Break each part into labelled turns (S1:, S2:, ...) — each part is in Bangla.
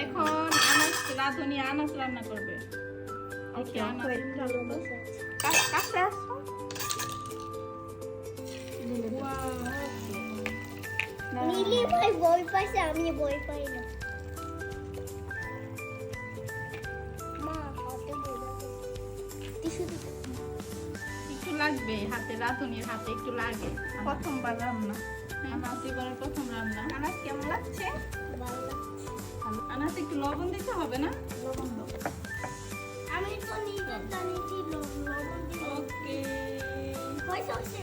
S1: এখন আনাস রাঁধুনি আনাস রান্না করবে। ওকে আনাস কাছে আসো।
S2: নীলি ভাই বই পাইছে, আমি বই পাই না। মা হাতে টিস্যু দিতে
S1: একটু লাগবে হাতে, রাঁধুনির হাতে একটু লাগে। প্রথমবার রান্না, আনাস জীবনের প্রথম রান্না। আনাস কেমন লাগছে?
S2: ভালো লাগছে।
S1: আনাস একটু লবণ দিতে হবে না? লবণ দাও।
S2: আমি তো নিজের জানিছি লবণ দিই।
S1: ওকে
S2: পয়সা হচ্ছে।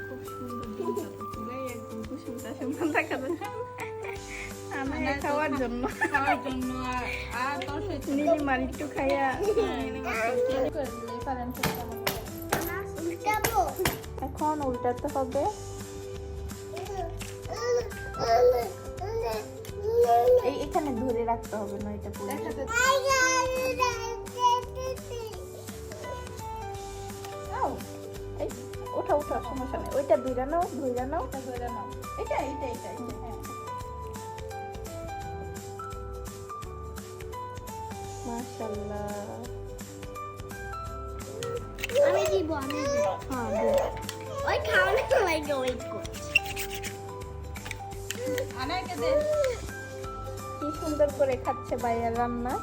S1: খুব সুন্দর ডিমটা তো পুরাই একদম কুসুম টাসুম দেখা যাচ্ছে। খাওয়ার জন্য আর নীলিমার একটু খাইয়া
S2: উল্টাবো।
S1: এখন উল্টাতে হবে। এখানে ধরে রাখতে হবে না, এটা পুরো ওঠা ওঠা সমস্যা নেই। ওইটা ধরে নাও, ধরে নাও, ধরে নাও। এটা এটা এটা এটা হ্যাঁ। মাশাআল্লাহ।
S2: আমি দিব, আমি দিব।
S1: হ্যাঁ দে।
S2: ওই খাওয়ানোর লাগে ওয়েট করছি।
S1: আনাকে দে। কি সুন্দর করে খাচ্ছে ভাইয়া রান্না।